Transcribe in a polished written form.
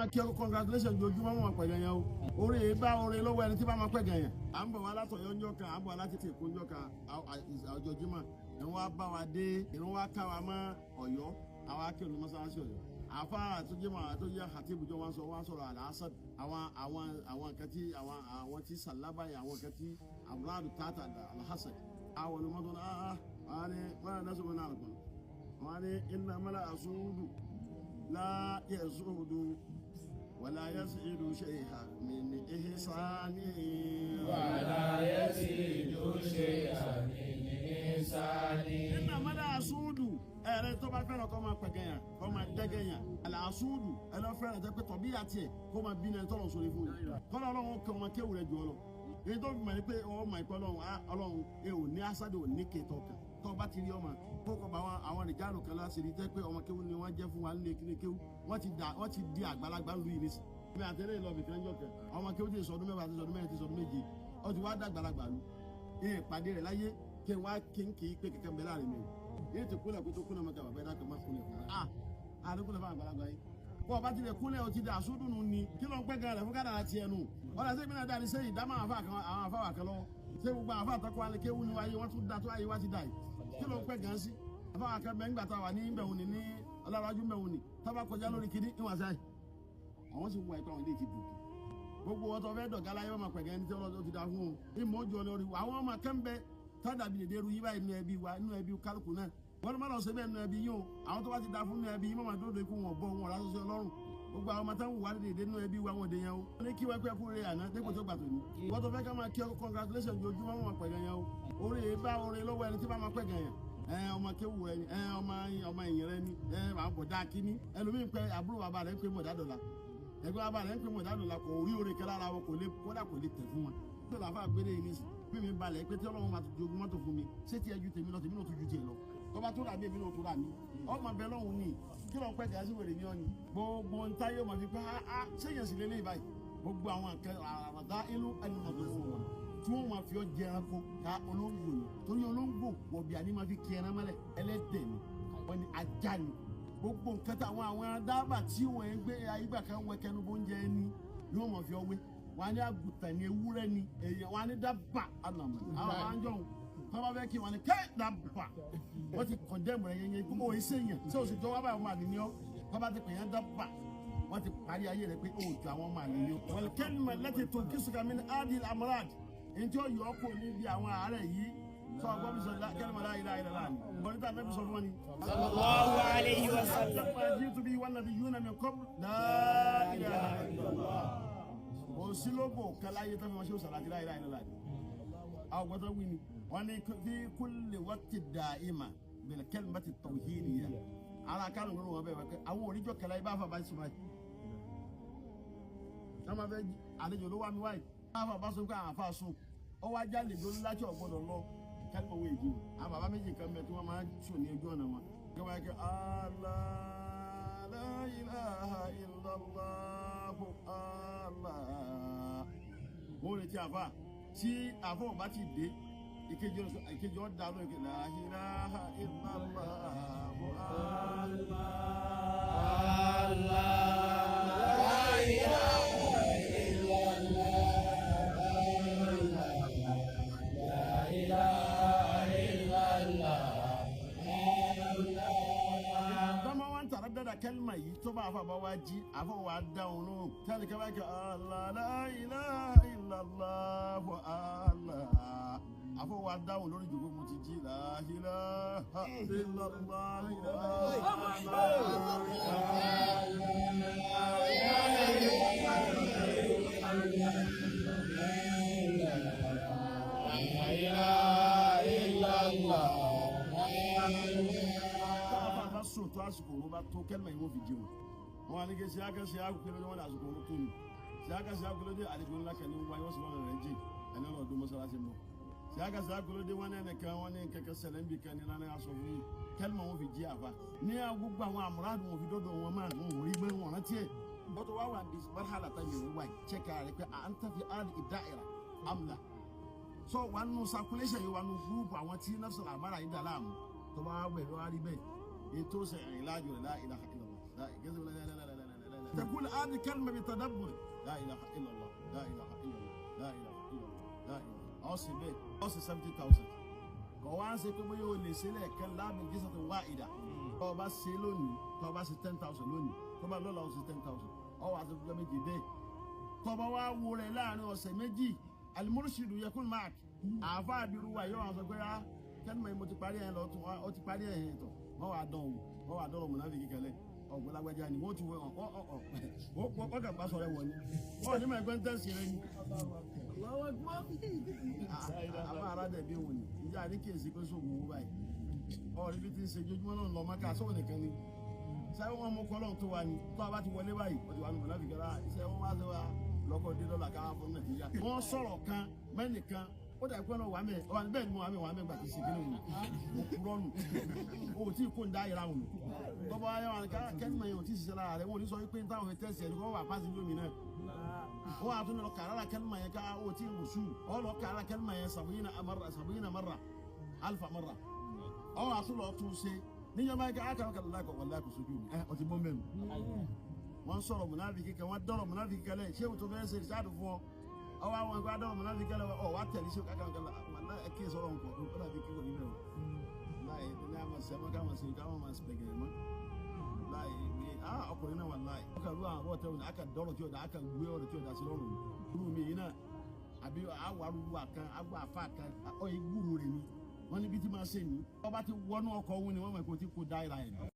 máa kí ọ congratulations jojúmọ́ wọn pẹ̀lú ẹ̀yàn o orí bá orí lọ́wọ́ ẹni tí bá máa pẹ̀gàn yẹn à ń bọ̀ wá látọ̀yọ́ ńjọ́ kan à ń bọ̀ láti tẹ̀ kó ńjọ́ kan ọjọ́júmọ́ ìrún wa bá wa dé ìrún wa ká wa mọ́ Ọ̀yọ́ àwọn akérò mọ́sálásí Ọ̀yọ́ àfa àtúnjẹmọ́ àtúnjẹ àti ibùjọ wọn sọ̀rọ̀ àlàásà àwọn nǹkan tí àwọn tí sàlábàyà àwọn nǹkan tí àbúrádù tààtà àlàásà àwọn olùmọ́tò náà wọ́n ní wọ́n náà sọ̀rọ̀ náà lọ́kùnrin wọ́n ní iná mọ́lá àsúndù لا يسعد ولا يزيد شيئا من إحسانه ولا يزيد شيئا من إحسانه إنما العسود ẹ̀rẹ́ tó bá fẹ́ràn kó máa pẹ̀gẹ̀yàn kó máa dẹ́gẹ̀yàn àlàásùdù ẹ̀rọ fẹ́ràn jẹ́ pé tọ̀bí àti ẹ̀ kó máa bí náà tọ́lọ̀ sórí fún yìí kọ́lá ọlọ́run kẹ́ ọmọ kéwù rẹ̀ jù ọ lọ èyí tó fi mọ̀ ní pé ọmọ ìpẹ́ ọlọ́run ẹ ò ní asádé ò ní kéètọ́ kan tó bá ti rí ọmọ kó kọ́ bá àwọn ìjánu kan láti rí jẹ́ pé ọmọ kéwù ni wọ́n jẹ́ fún wa nílé kíní kéwù wọ́n ti di àgbàlagbà lu yìí nísì mi àtẹ̀lé ìlọ́bì kan jọ kẹ ọmọ kéwù ti sọdún mẹ́fà ti sọdún mẹ́rin ti sọdún méje ó ti wá dàgbàlagbà lu ìpàdé rẹ̀ láyé kí n wá kí n kì í pé kẹ̀kẹ́ mbẹ́ láàrin mi yìí ti kúnlẹ̀ kó tó kúnlẹ̀ mọ́ta bàbá ẹ̀dá kan má kúnlẹ̀ fún wa àdékúnlẹ̀ fún àgbàlagbà yìí kó ọba tilẹ̀ kúnlẹ̀ o ti dà sódùnú ni kí ló ń pẹ́ gan rẹ̀ fún kádàrà tiẹ̀ nù ọ̀là sẹ́yìn náà dáadé sẹ́yìn dá máa àwọn àfáwà kan lọ́wọ́ ṣé gbogbo àfáà àtàkùn alẹ́ kéwù ni wáyé wọ́n tún da tó ayé wá ti dà yìí kí ló ń pẹ́ gan sí àfáwà kan bẹ́ẹ̀ ńgbà tá a wà ní mbẹ̀wò ní ọlọ́wájú mbẹ̀wò ní tábà kọjá lórí kiri ìwọ̀n sáyì àwọn sì wọ ẹ̀kọ́ àwọn ilé ti dùn gbogbo ọtọ fẹ́ dọ̀gá láyé wọn máa pẹ̀gẹ́ ní tí ọlọ́dún ti dá fún un ìmọ̀ ojú ọlọ́rí àwọn ọmọ kẹ́ńbẹ́ tádàbí lè dérú yí báyìí nínú ẹbí wa nínú ẹbí kálukú náà wọ́n máa lọ sí bẹ́ẹ̀ nínú ẹbí yín o àwọn tó bá ti dá fún nínú ẹbí yín máa dúró de ikú wọn bọ́ wọn ọ̀rá sọ́sọ́ ọlọ́run gbogbo àwọn ọmọ wà lédè nínú ẹbí wa wọn dè yẹn o wọ́n ní kí wọ́n pẹ́ kúrẹ́ àná dépò tó gbà tó ní. wọ́n tó fẹ́ ká máa kí ọ congratulations jojúmọ́ wọn pẹ̀gẹ́ yẹn o orí bá orí lọ́wọ́ ẹni tí bá máa pẹ̀gẹ́ yẹn ọmọ kéwù rẹ ni ọmọ ìyìn rẹ ni àwọn bọ̀dá kínní ẹlòmíín pẹ́ àbúrò bàbá rẹ ń pè mọ̀dá dọ̀la ẹgbẹ́ bàbá rẹ ń pè mọ̀dá dọ̀la kò rí orí kẹlẹ́ ara wọn kódà kò lè tẹ̀ fún wọn. tó làfà gbélé yìí nísì bí mi balẹ̀ pé tí ọlọ́run máa jogún mọ́tò fún mi ṣé tí ẹ ju tèmi lọ tèmi náà tó ju tiẹ̀ lọ tọ́ba tó rà mí èmi náà tó rà mí ọmọ bẹ lọ́hùn ni kí lọ́n pẹ́ gàásì wèrè ní ọ́ni gbogbo ntá yóò máa fi pé ṣéyàn sì lélẹ́yìn báyìí gbogbo àwọn nǹkan àràdá inú ẹni máa tó fún wọn tí wọ́n máa fi ọ jẹ ẹranko ká olóńgbò ni torí olóńgbò wọ̀bì àní máa fi kí ẹran mọ́lẹ̀ ẹlẹ́dẹ̀ ni wọ́n ní ajá ni gbogbo nǹkan táwọn àwọn dábà tí wọ́n ń gbé ayígbà kan wọ kẹnu bó ń jẹ ẹni ni wọ́n máa fi ọ wé wọ́n á ní àgùntàn ní ewúrẹ́ ni èèyàn wọ́n á ní dábà ànàmọ́ àwọn àjọhùn tọ́ba fẹ́ kí wọ́n ní kẹ́ dábà wọ́n ti kọ̀ndẹ́mù rẹ̀ yẹn gbogbo ìṣèyàn tí o sì jọ wá báyìí ọmọ àlè ni ọ́ tọ́ba ti pè yẹn dábà wọ́n ti parí ayé rẹ̀ pé o ò ju àwọn ọmọ àlè ni ọ́. wọ́n kẹ́ni mọ̀ lẹ́tì tó kí sùkàmí ní adil amurad èyí tí ó yọ ọ́ kó níbi àwọn àárẹ̀ yìí sọ ọgbọ́n mi sọ kẹ́ni mọ̀ láyé láyé láyé bọ́n níta fẹ́ mi sọ fún wọn ni. sallallahu alayhi wa sallam. jitu bi wan nabiyyuna min qabl la ilaha illallah òsínlógò kẹláyé tó fi wọn ṣe òsàlàjì láyé láyé láyé àwọn gbọ́dọ̀ wí ni wọ́n ní fi kulli waqti da'ima bil kalimati tawhidiyya ara kánú ló wọn bẹ́ẹ̀ wá pé àwọn oníjọ́ kẹlẹ́ ibà fà bá sùn báyìí wọ́n máa fẹ́ àlejò ló wá mi wáyìí bá fà bá sùn pé àwọn afá sùn ó wá jáde lórí láti ọ̀gbọ́dọ̀ lọ kálíwọ̀ owó èjì àwọn bàbá méjì kan bẹ tí wọ́n máa sùn ní ojú ọ̀nà wọn kí wọ́n kẹ́ Allah la ilaha illallah Allah wọ́n retí àfà tí àfà ò bá ti dé ìkejì ọ̀dà ló ń kí la ilaha illallah Allah la ilaha illallah la ilaha illallah tọ́mọ wa ń tàrà dáadáa kẹ́lìmà yìí tó bá àfà bá wá jí àfà wà á dáhùn lóhùn tẹ́lẹ̀ kẹ́ bá kẹ́ Allah la ilaha illallah Allah àfọ wa dáhùn lórí ìjòkó mo ti jí la ilaha illallah bá sùn tó àsìkò ló bá tó kẹ́lìmọ̀ yìí wọ́n fi jí wọn wọn ní kí ṣe ákẹ́sí ákùnkẹ́ lójú wọn ní àsìkò ló tó ní ṣe ákẹ́sí ákùnkẹ́ lójú àlejò ńlá kẹ́ ní wáyé wọ́n sì lọ́nà rẹ̀ jì ẹni lọ́dún mọ́sálásí mọ́ siaka sakolo de wọn ẹnì kan wọn ní kẹkẹ ṣẹlẹ̀ nbí kan ní nana aṣọ fún yìí kẹlima wọn fi jí àfa ní gbogbo àwọn amúradùn wọn fi dọdọ wọn máa wọn ò rí gbẹ wọn rántí ẹ bọtọ wà wà dis barhala ta mi wà cẹka rẹ pé à ń tàfi àlì ìdáìrà amla so wà nù circulation yìí wà nù group àwọn tí nafsu àmàrà yìí dà láàmú tó bá wẹ̀ lọ́wọ́ rí bẹ́ẹ̀ ètò ṣe ìlàjò rẹ̀ láìláha ìlọ́wọ́ تقول هذه كلمة بتدبر لا إله إلا الله لا إله إلا الله لا إله إلا الله لا إله أوصي بيت أوصي 70,000 كوان سيكون يولي سيلة كلا من جسد واحدة كوا بس سيلوني كوا بس 10,000 لوني كوا لولا أوصي 10,000 أو عزب جميجي بيت كوا وولي لا أنا أوصي مجي المرشد يكون معك àfáà bírú wa yóò sọ pé kẹ́ni mọ̀ mo ti parí ẹ̀ lọ tún ọ ti parí ẹ̀ tó wọ́n wà dánwò mùnáfíkì kẹlẹ́ ọ̀gbọ́n lágbájá ni wọ́n ti wọ wọ́n kà bá sọ̀rọ̀ ẹ̀wọ̀n ni wọ́n ní mọ̀ ẹgbẹ́ ń tẹ̀sí rẹ ni. àbá ara dẹ̀ bí wọn ni ìjà ní kí èsì pé sóògùn owó báyìí ọ̀rọ̀ ibi tí ń ṣe jojúmọ́ náà lọ mọ́ká sóògùn nìkan ni sẹ́wọ́n wọn mú kọ́lọ́n tó wa ni tó a bá ti wọlé báyìí ọ̀dọ̀ wa ni mùnáfíkì rà iṣẹ́ wọn wá sẹ́wà lọ́kọ̀ dé dọ́là káwá fún Nàìjíríà. wọ́n sọ̀rọ̀ kan mẹ́nìkan ó dà pé wà mẹ́ ọ bẹ́ẹ̀ ni mo wà mẹ́ gbà tí ṣe kíni òun mo kúrọ́ nù o tí kò ń dá ìra wọn bọ́bá ayé wọn kẹ́ni mọ̀ yẹn ò tí ṣiṣẹ́ lára rẹ̀ wọ́n ò ní sọ pé táwọn fi tẹ̀sí ẹni wọ́n wà pàṣẹ lómi náà wọ́n á tún lọ kàrà kẹ́ni mọ̀ yẹn ká o tí ń sùn ọ lọ kàrà kẹ́ni mọ̀ yẹn sab'ina marra alfa marra ọ á tún lọ tún ṣe níjọba yẹn ká ákàrà lákọ̀ wọ́n lákọ̀ sójú mi ọ ti bọ́ mẹ́nu wọ́n sọ̀rọ̀ mùnáfíkì kan wọ́n dọ̀rọ̀ mùnáfíkì kan lẹ́yìn ṣé o tó fẹ́ ṣe ṣáàdù fún ọ ọwọ́ àwọn ẹgbẹ́ adọ́rọ̀ mùnáfíkì kan lẹ́wọ̀ ọ wá tẹ̀lé ṣé o kákan kan la ẹkẹ sọ̀rọ̀ nǹkan ó dàbí kí wọ́n níbẹ̀ o láì ní a máa ṣe ẹmọ ká máa ṣe ká máa ṣe pẹ̀gẹ̀rẹ̀ mọ́ láì ní ọkùnrin náà wà láì ó kà ló àwọn àbọ̀ tẹ̀wọ̀n aka dọ́rọ̀ tí o dà aka gbé ọ̀rọ̀ tí o dà sí lọ́rùn irú mi yìí náà àbí àwọn arúgbó kan àgbà àfa kan ọ yìí gbúrò rẹ̀ ni wọ́n níbi tí máa ṣe ní ọba ti wọnú ọkọ̀ òun ni wọ́n mọ̀ kó ti kó dá ìlà ẹ̀